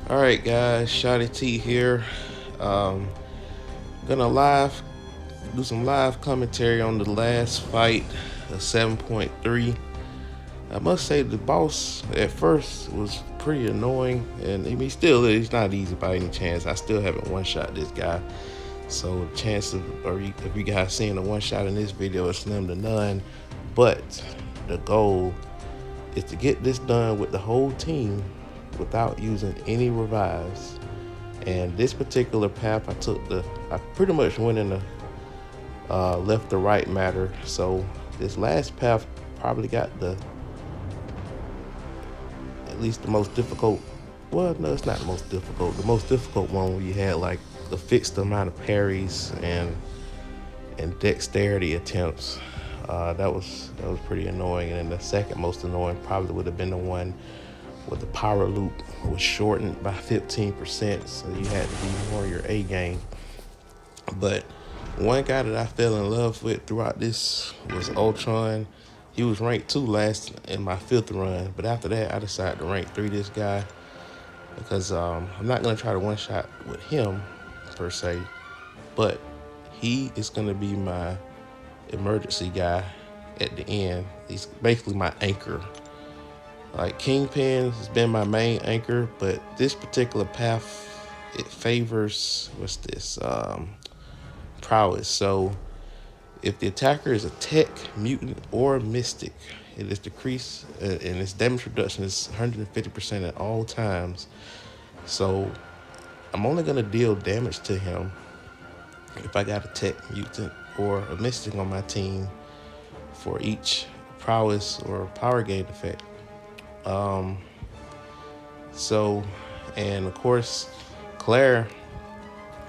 All right, guys, Shotty T here. Um, gonna do some live commentary on the last fight, the 7.3. I must say the boss at first was pretty annoying, and I mean still is. He's not easy by any chance. I still haven't one shot this guy, so the chance of you guys seeing a one shot in this video is slim to none. But the goal is to get this done with the whole team without using any revives. And this particular path, I pretty much went in the left to right matter. So this last path probably got at least the most difficult. Well, no, it's not the most difficult. The most difficult one where you had like the fixed amount of parries and dexterity attempts. That was pretty annoying. And then the second most annoying probably would have been the one where the power loop was shortened by 15%, so you had to be more your A game. But one guy that I fell in love with throughout this was Ultron. He was ranked 2 last in my 5th run, but after that I decided to rank 3 this guy because I'm not going to try to one shot with him per se, but he is going to be my emergency guy at the end. He's basically my anchor. Like Kingpin has been my main anchor, but this particular path, it favors prowess. So if the attacker is a tech, mutant, or mystic, it is decreased and its damage reduction is 150% at all times. So I'm only gonna deal damage to him if I got a tech, mutant, or a mystic on my team for each prowess or power gain effect. Um, so, and of course, Claire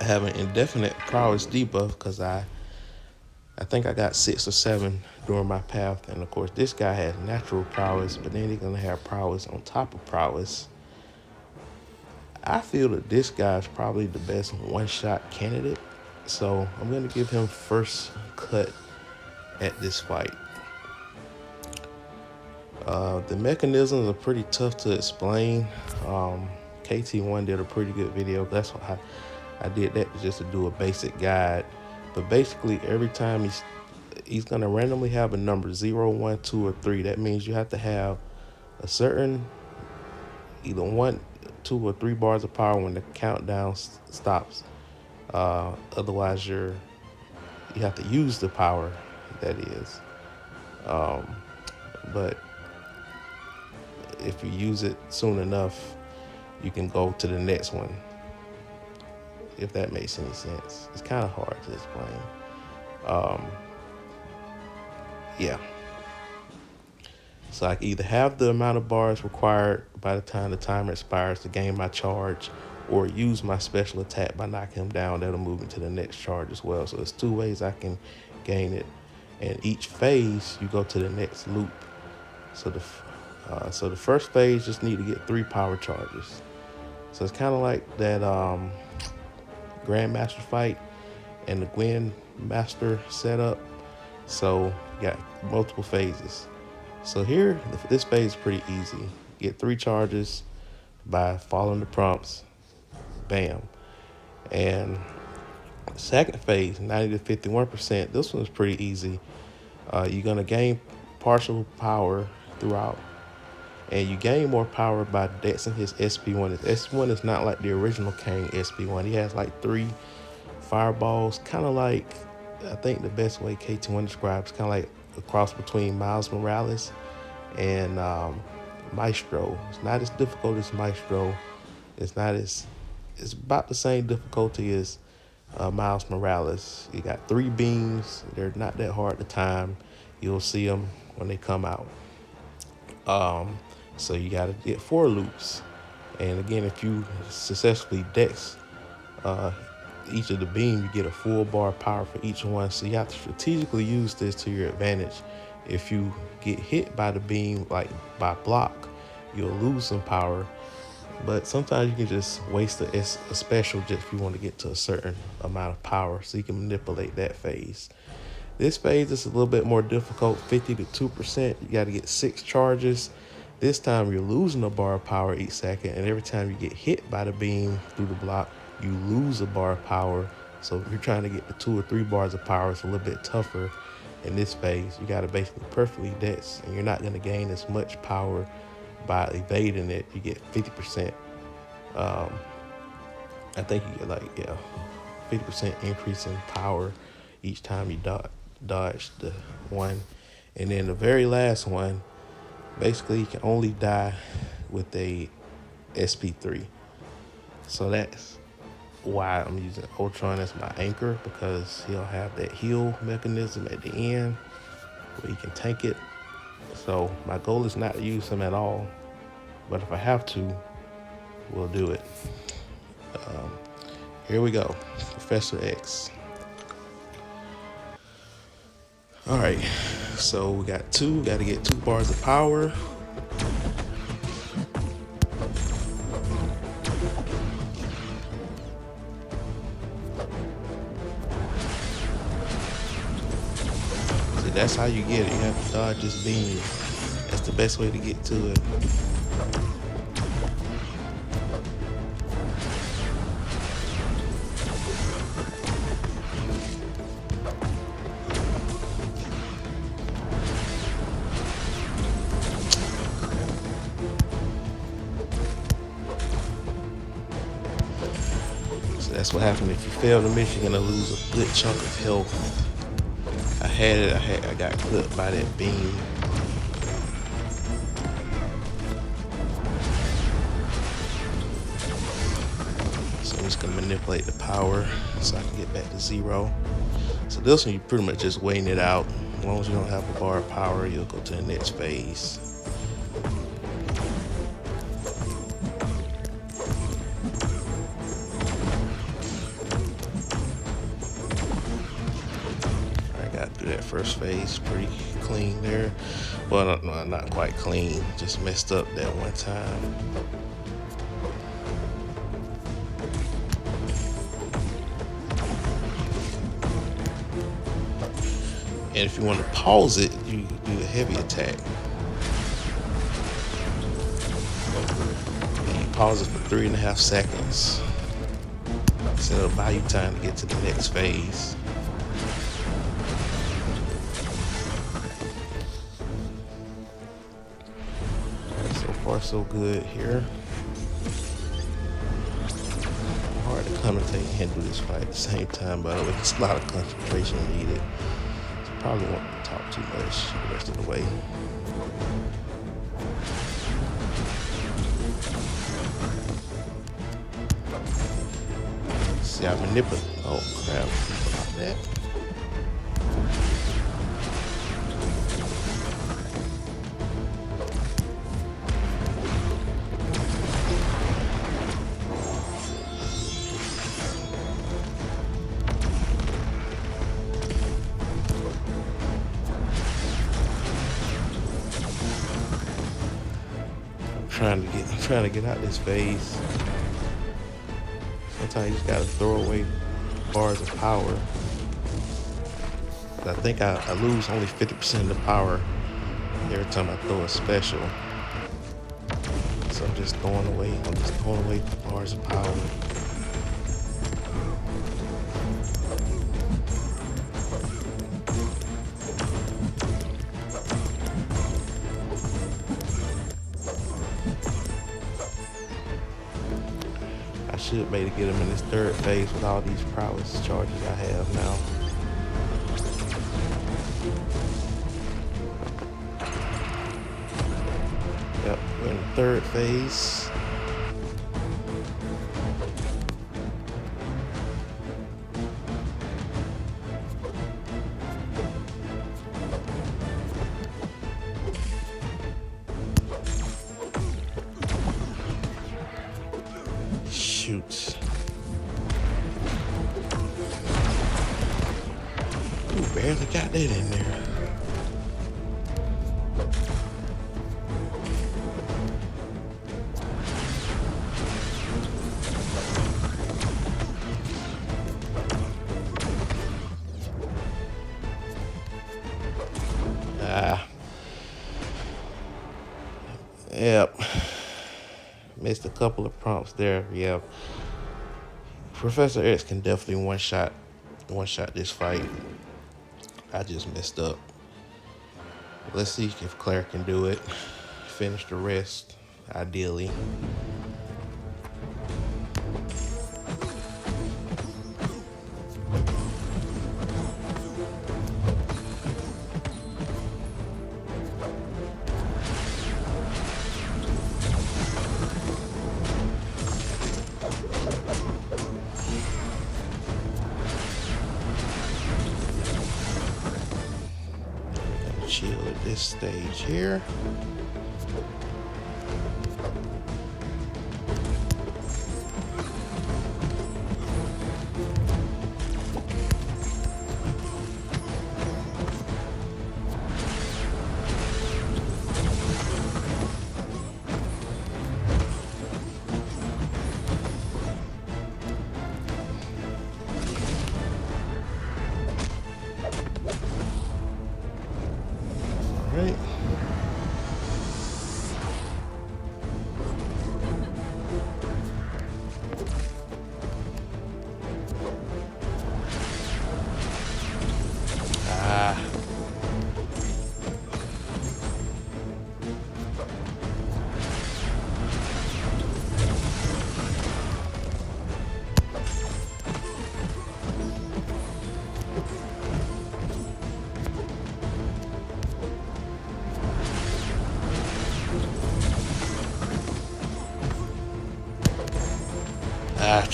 have an indefinite prowess debuff because I think I got 6 or 7 during my path, and of course this guy has natural prowess, but then he's gonna have prowess on top of prowess. I feel that this guy is probably the best one-shot candidate, so I'm gonna give him first cut at this fight. The mechanisms are pretty tough to explain. KT1 did a pretty good video. That's why I did that just to do a basic guide. But basically, every time he's gonna randomly have a number 0, 1, 2, or 3. That means you have to have a certain either 1, 2, or 3 bars of power when the countdown stops. Otherwise, you have to use the power. That is. But if you use it soon enough, you can go to the next one, if that makes any sense. It's kind of hard to explain. Yeah. So I can either have the amount of bars required by the time the timer expires to gain my charge, or use my special attack by knocking him down. That'll move me to the next charge as well. So there's 2 ways I can gain it. And each phase, you go to the next loop. So the first phase just need to get 3 power charges. So it's kind of like that Grandmaster fight and the Gwen Master setup. So you got multiple phases. So here, this phase is pretty easy. Get 3 charges by following the prompts. Bam. And the second phase, 90 to 51%. This one's pretty easy. You're gonna gain partial power throughout, and you gain more power by dexing his SP1. His SP1 is not like the original Kang SP1. He has like 3 fireballs, kind of like, I think the best way KT1 describes, kind of like a cross between Miles Morales and Maestro. It's not as difficult as Maestro. It's about the same difficulty as Miles Morales. You got 3 beams. They're not that hard to time. You'll see them when they come out. So you got to get 4 loops. And again, if you successfully dex each of the beam, you get a full bar power for each one. So you have to strategically use this to your advantage. If you get hit by the beam, like by block, you'll lose some power. But sometimes you can just waste a special just if you want to get to a certain amount of power, so you can manipulate that phase. This phase is a little bit more difficult, 50 to 2%. You got to get 6 charges This time you're losing a bar of power each second, and every time you get hit by the beam through the block, you lose a bar of power. So if you're trying to get the 2 or 3 bars of power, it's a little bit tougher in this phase. You got to basically perfectly dex, and you're not going to gain as much power by evading it. You get 50%. I think you get like, 50% increase in power each time you dodge the one. And then the very last one, basically you can only die with a SP3. So that's why I'm using Ultron as my anchor, because he'll have that heal mechanism at the end where you can tank it. So my goal is not to use him at all, but if I have to, we'll do it. Here we go, Professor X. All right, so we got to get 2 bars of power. So that's how you get it. You have to dodge this beam. That's the best way to get to it. That's what happened. If you fail the mission, you're gonna lose a good chunk of health. I got clipped by that beam. So I'm just gonna manipulate the power so I can get back to 0. So this one, you pretty much just waiting it out. As long as you don't have a bar of power, you'll go to the next phase. That first phase pretty clean there. Well, no, not quite clean, just messed up that one time. And if you want to pause it, you do a heavy attack. And you pause it for 3.5 seconds. So it'll buy you time to get to the next phase. So good here. Hard to commentate and do this fight at the same time, but it's a lot of concentration needed. So probably won't talk too much the rest of the way. See, I manipulate. Oh crap! About that. I'm trying to get out this phase. Sometimes you just gotta throw away bars of power. But I think I lose only 50% of the power every time I throw a special. So I'm just throwing away bars of power. Should be able to get him in this third phase with all these prowess charges I have now. Yep, we're in the third phase. Shoot. Ooh, barely got that in there. Yep. Missed a couple of prompts there. Yeah. Professor X can definitely one shot this fight. I just messed up. Let's see if Claire can do it. Finish the rest, ideally. Chill at this stage here. All right.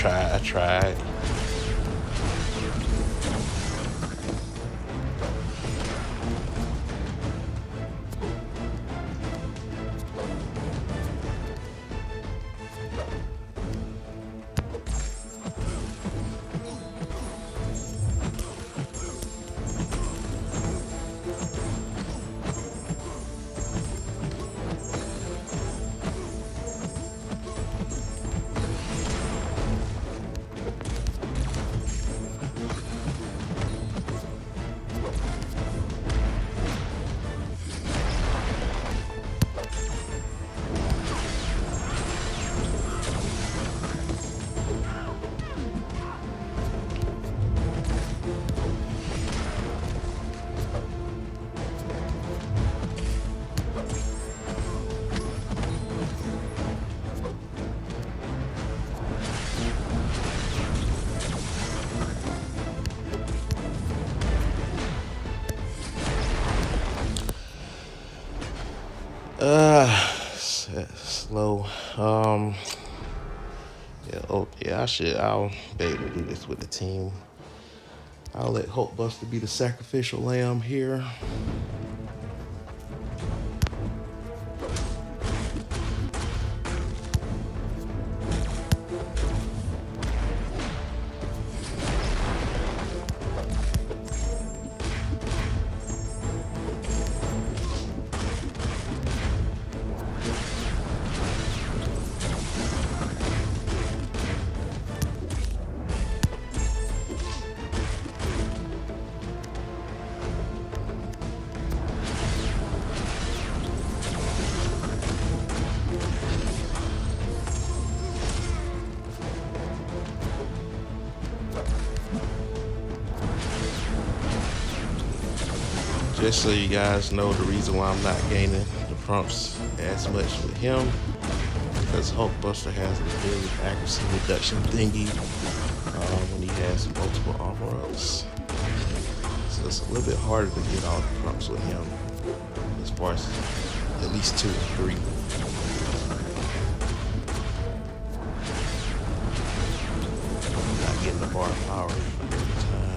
I tried. Slow. Yeah, I'll be able to do this with the team. I'll let Hulkbuster be the sacrificial lamb here. Just so you guys know, the reason why I'm not gaining the prompts as much with him, because Hulkbuster has the ability accuracy reduction thingy when he has multiple armor ups. So it's a little bit harder to get all the prompts with him, as far as at least 2 or 3. I'm not getting the bar of power every time.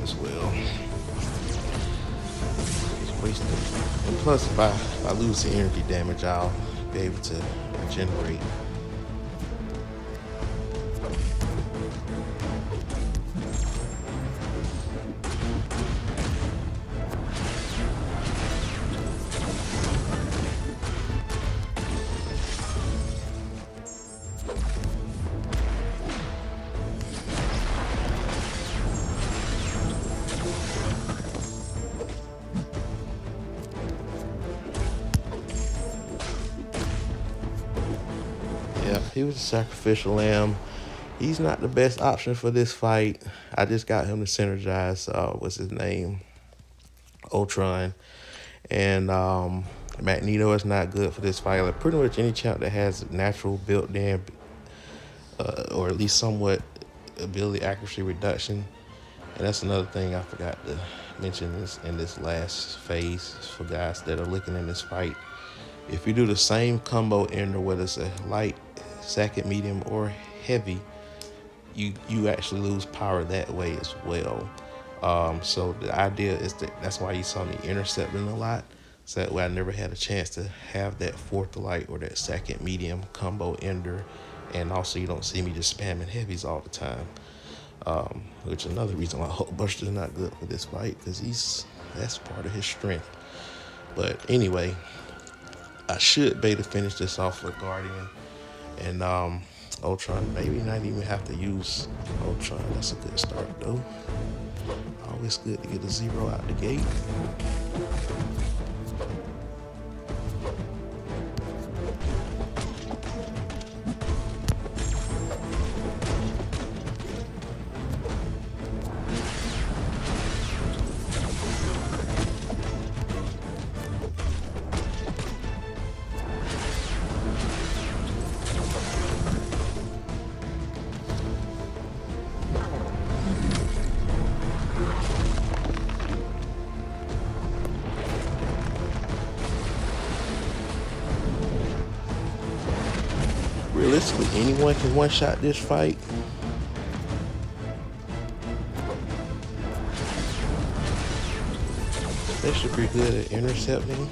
As well. Just wasted. And plus, if I lose the energy damage, I'll be able to regenerate. he was a sacrificial lamb. He's not the best option for this fight. I just got him to synergize. What's his name? Ultron. And Magneto is not good for this fight. Like pretty much any champ that has natural built-in, or at least somewhat ability accuracy reduction. And that's another thing I forgot to mention in this last phase for guys that are looking in this fight. If you do the same combo ender, whether it's a light, second, medium, or heavy, you actually lose power that way as well. So the idea is that's why you saw me intercepting a lot. So that way I never had a chance to have that fourth light or that second medium combo ender. And also you don't see me just spamming heavies all the time. Which is another reason why Hulkbuster is not good for this fight, because that's part of his strength. But anyway, I should be able to finish this off with Guardian. And Ultron, maybe not even have to use Ultron. That's a good start though. Always good to get a 0 out the gate. Realistically, anyone can one-shot this fight. Especially if you're good at intercepting.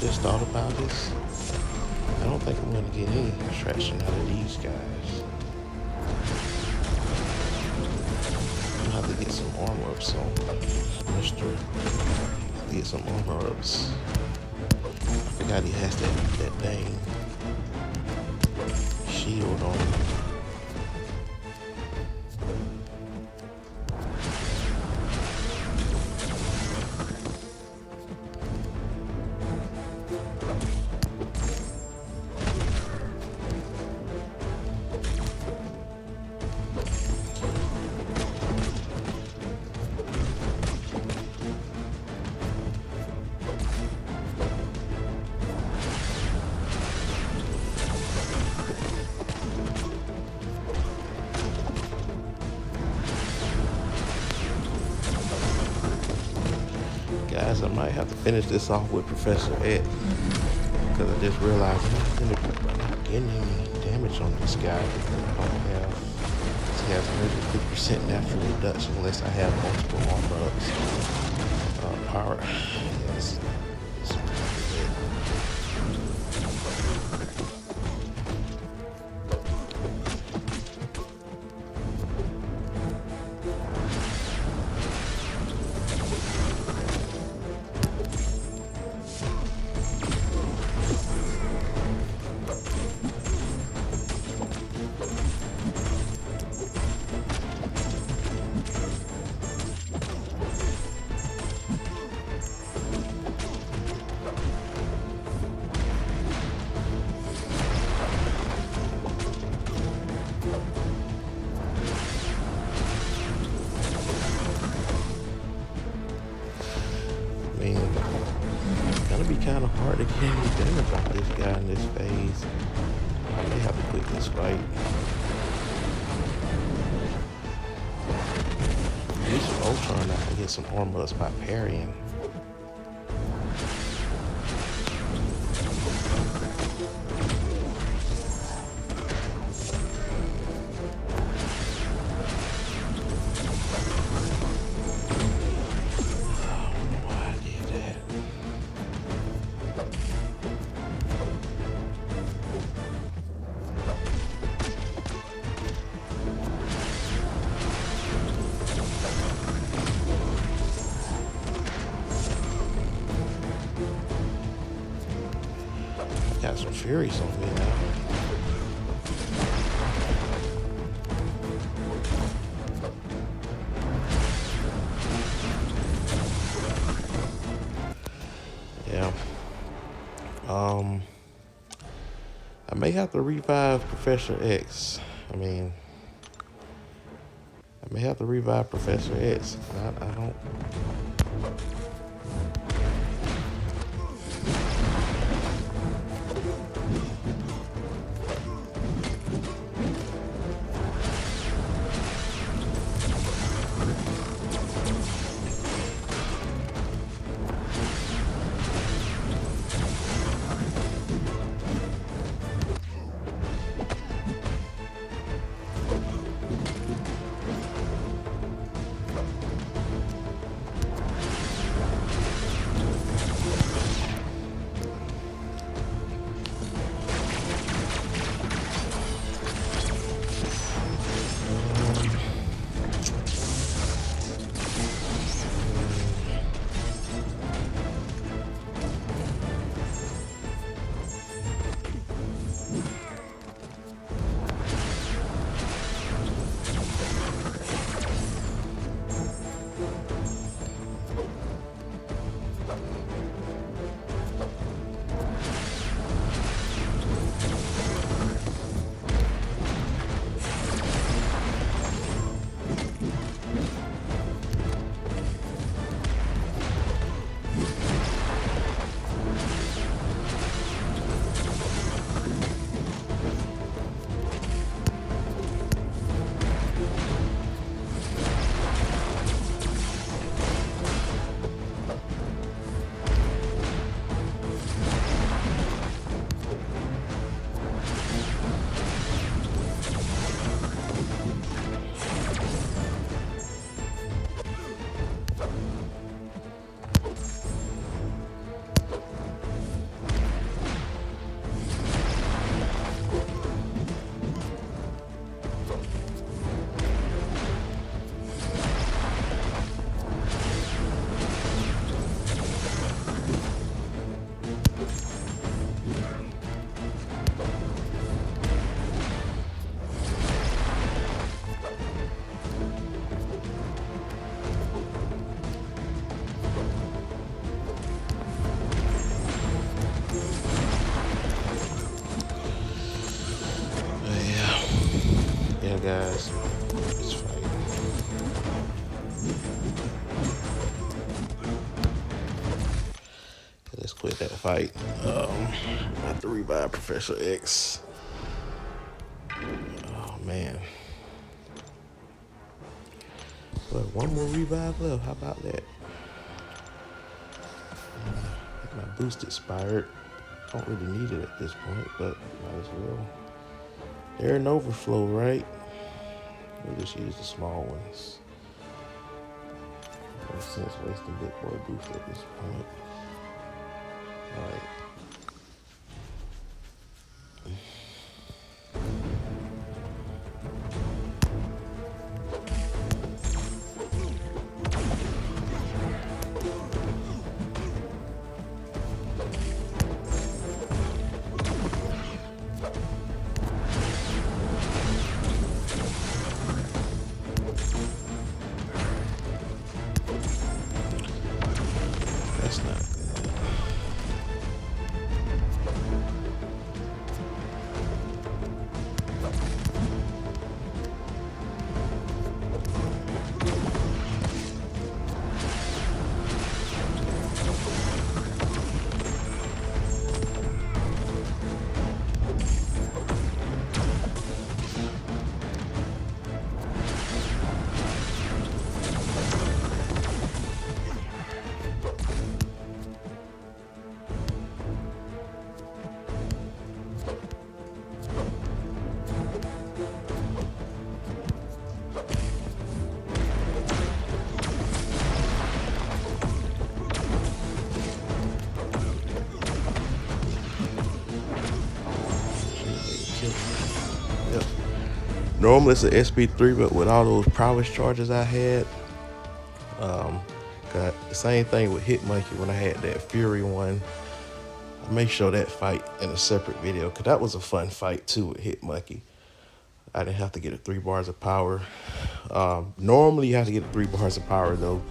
Just thought about this. I don't think I'm going to get any traction out of these guys. I'm going to have to get some armor ups on Mr. Get some armor ups. I forgot he has that dang shield on him. Guys, I might have to finish this off with Professor X, because I just realized I'm not getting any damage on this guy because I don't have. He has 150% natural reduction unless I have multiple armor ups. Power. Yes. Be kind of hard to get any damage off this guy in this phase. I may have to quit this fight. At least with Ultron, I can get some armor ups by parrying. have some Furies on me now. Yeah. I may have to revive Professor X. I mean, I may have to revive Professor X. I don't. Yeah, guys, it's fight. Let's quit that fight. I have to revive Professor X. Oh man. But one more revive left. How about that? My boost expired. Don't really need it at this point, but might as well. They're an overflow, right? We'll just use the small ones. No sense wasting big boy boost at this point. Alright. That's not good. Yep. Normally it's an SP3, but with all those prowess charges I had, got the same thing with Hitmonkey when I had that Fury one. I may show that fight in a separate video because that was a fun fight too with Hitmonkey. I didn't have to get a 3 bars of power. Normally you have to get 3 bars of power though,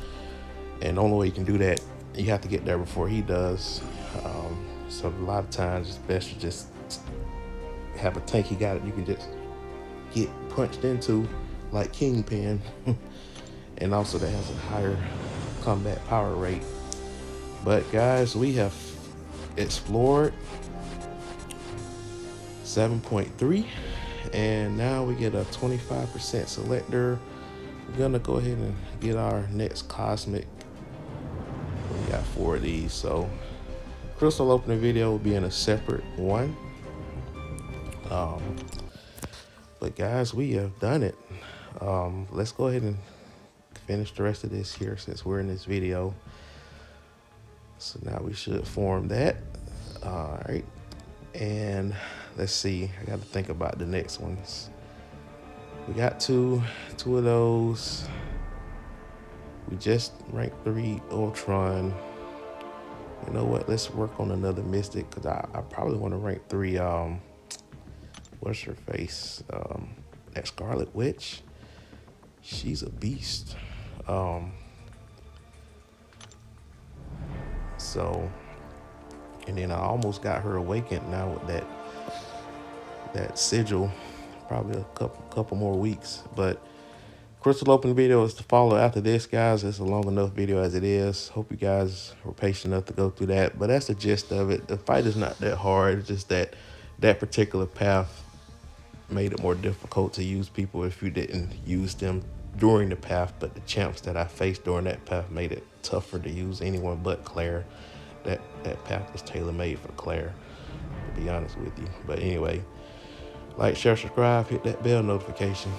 and the only way you can do that, you have to get there before he does. So a lot of times it's best to just have a tank you can just get punched into like Kingpin. And also that has a higher combat power rate. But guys, we have explored 7.3 and now we get a 25% selector. We're gonna go ahead and get our next cosmic. We got 4 of these, so crystal opening video will be in a separate one. But guys, we have done it. Let's go ahead and finish the rest of this here since we're in this video. So now we should form that. All right, and let's see, I got to think about the next ones. We got two of those. We just ranked 3 Ultron. You know what, let's work on another Mystic because I probably want to rank 3 what's her face, that Scarlet Witch. She's a beast. So, and then I almost got her awakened now with that sigil. Probably a couple more weeks, but crystal open video is to follow after this, guys. It's a long enough video as it is. Hope you guys were patient enough to go through that, but that's the gist of it. The fight is not that hard. It's just that particular path made it more difficult to use people if you didn't use them during the path, but the champs that I faced during that path made it tougher to use anyone but Claire. That path was tailor-made for Claire, to be honest with you. But anyway, like, share, subscribe, hit that bell notification.